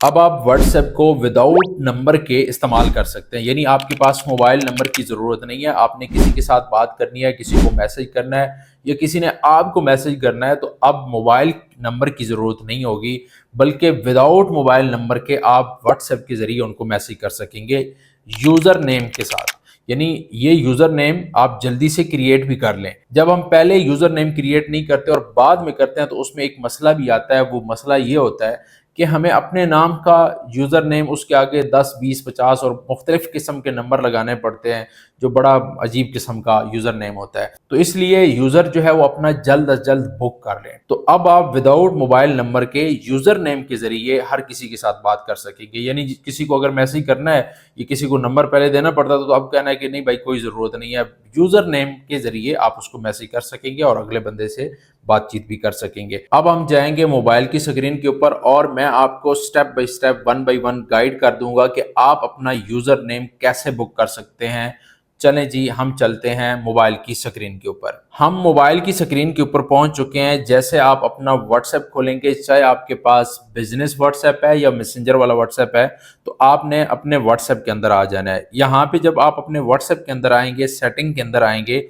अब आप WhatsApp को विदाउट नंबर के इस्तेमाल कर सकते हैं, यानी आपके पास मोबाइल नंबर की ज़रूरत नहीं है। आपने किसी के साथ बात करनी है, किसी को मैसेज करना है या किसी ने आपको मैसेज करना है, तो अब मोबाइल नंबर की ज़रूरत नहीं होगी, बल्कि विदाउट मोबाइल नंबर के आप WhatsApp के ज़रिए उनको मैसेज कर सकेंगे यूज़र नेम के साथ। यानी ये यूज़र नेम आप जल्दी से क्रिएट भी कर लें। जब हम पहले यूज़र नेम क्रिएट नहीं करते और बाद में करते हैं, तो उसमें एक मसला भी आता है। वो मसला ये होता है कि हमें अपने नाम का यूज़र नेम, उसके आगे 10, 20, 50 और मुख्तलिफ किस्म के नंबर लगाने पड़ते हैं, जो बड़ा अजीब किस्म का यूज़र नेम होता है। तो इसलिए यूज़र जो है वो अपना जल्द अज जल्द बुक कर लें। तो अब आप विदाउट मोबाइल नंबर के यूज़र नेम के ज़रिए हर किसी के साथ बात कर सकेंगे। यानी किसी को अगर मैसेज करना है या किसी को नंबर पहले देना पड़ता था, तो अब कहना है कि नहीं भाई, कोई ज़रूरत नहीं है। यूज़र नेम के ज़रिए आप उसको मैसेज कर सकेंगे और अगले बंदे से बातचीत भी कर सकेंगे। अब हम जाएंगे मोबाइल की स्क्रीन के ऊपर और मैं आपको step by step, one by one guide कर दूंगा कि आप अपना यूज़र नेम कैसे बुक कर सकते हैं। चलें जी, हम चलते हैं मोबाइल की स्क्रीन के ऊपर। हम मोबाइल की स्क्रीन के ऊपर पहुंच चुके हैं। जैसे आप अपना WhatsApp खोलेंगे, चाहे आपके पास बिजनेस WhatsApp है या मैसेंजर वाला WhatsApp है, तो आपने अपने WhatsApp के अंदर आ जाना है। यहाँ पे जब आप अपने WhatsApp के अंदर आएंगे, सेटिंग के अंदर आएंगे,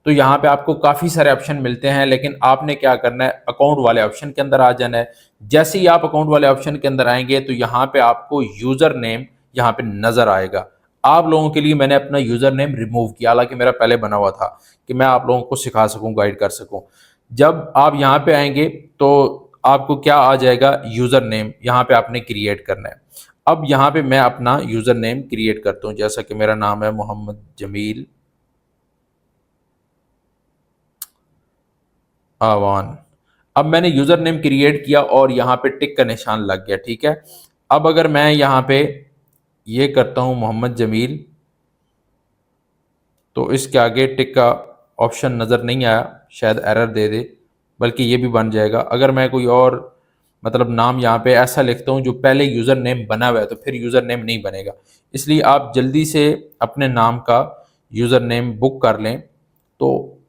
तो यहाँ पे आपको काफ़ी सारे ऑप्शन मिलते हैं, लेकिन आपने क्या करना है, अकाउंट वाले ऑप्शन के अंदर आ जाना है। जैसे ही आप अकाउंट वाले ऑप्शन के अंदर आएंगे, तो यहाँ पे आपको यूज़र नेम यहाँ पे नज़र आएगा। आप लोगों के लिए मैंने अपना यूज़र नेम रिमूव किया, हालांकि मेरा पहले बना हुआ था कि मैं आप लोगों को सिखा सकूं, गाइड कर सकूं। जब आप यहाँ पे आएंगे तो आपको क्या आ जाएगा, यूज़र नेम यहाँ पे आपने क्रिएट करना है। अब यहाँ पे मैं अपना यूज़र नेम क्रिएट करता हूँ। जैसा कि मेरा नाम है मोहम्मद जमील आवान। अब मैंने यूज़र नेम क्रिएट किया और यहाँ पे टिक का निशान लग गया, ठीक है। अब अगर मैं यहाँ पे ये करता हूँ मोहम्मद जमील, तो इसके आगे टिक का ऑप्शन नज़र नहीं आया, शायद एरर दे दे, बल्कि ये भी बन जाएगा। अगर मैं कोई और मतलब नाम यहाँ पे ऐसा लिखता हूँ जो पहले यूज़र नेम बना हुआ है, तो फिर यूज़र नेम नहीं बनेगा। इसलिए आप जल्दी से अपने नाम का यूज़र नेम बुक कर लें। तो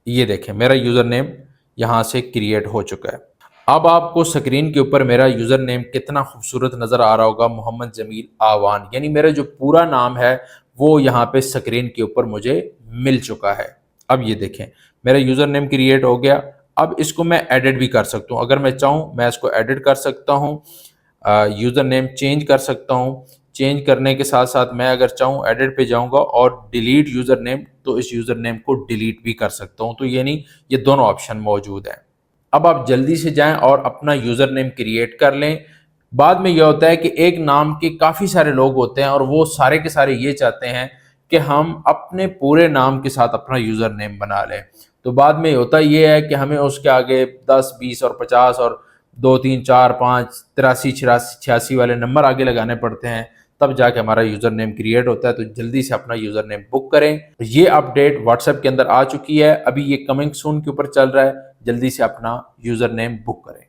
ये देखें, मेरा यूज़र नेम यहाँ से क्रिएट हो चुका है। अब आपको स्क्रीन के ऊपर मेरा यूज़र नेम कितना खूबसूरत नज़र आ रहा होगा, मोहम्मद जमील आवान, यानी मेरा जो पूरा नाम है वो यहाँ पे स्क्रीन के ऊपर मुझे मिल चुका है। अब ये देखें, मेरा यूज़र नेम क्रिएट हो गया। अब इसको मैं एडिट भी कर सकता हूँ। अगर मैं चाहूँ मैं इसको एडिट कर सकता हूँ, यूज़र नेम चेंज कर सकता हूँ। चेंज करने के साथ साथ मैं अगर चाहूँ एडिट पे जाऊँगा और डिलीट यूज़र नेम, तो इस यूज़र नेम को डिलीट भी कर सकता हूँ। तो यानी ये दोनों ऑप्शन मौजूद हैं। अब आप जल्दी से जाएं और अपना यूज़र नेम क्रिएट कर लें। बाद में यह होता है कि एक नाम के काफ़ी सारे लोग होते हैं और वो सारे के सारे ये चाहते हैं कि हम अपने पूरे नाम के साथ अपना यूज़र नेम बना लें। तो बाद में होता ये है कि हमें उसके आगे 10, 20 और 50 और 2, 3, 4, 5, 83, 84, 86 वाले नंबर आगे लगाने पड़ते हैं, तब जाके हमारा यूज़र नेम क्रिएट होता है। तो जल्दी से अपना यूज़र नेम बुक करें। ये अपडेट WhatsApp के अंदर आ चुकी है, अभी ये कमिंग सून के ऊपर चल रहा है। जल्दी से अपना यूज़र नेम बुक करें।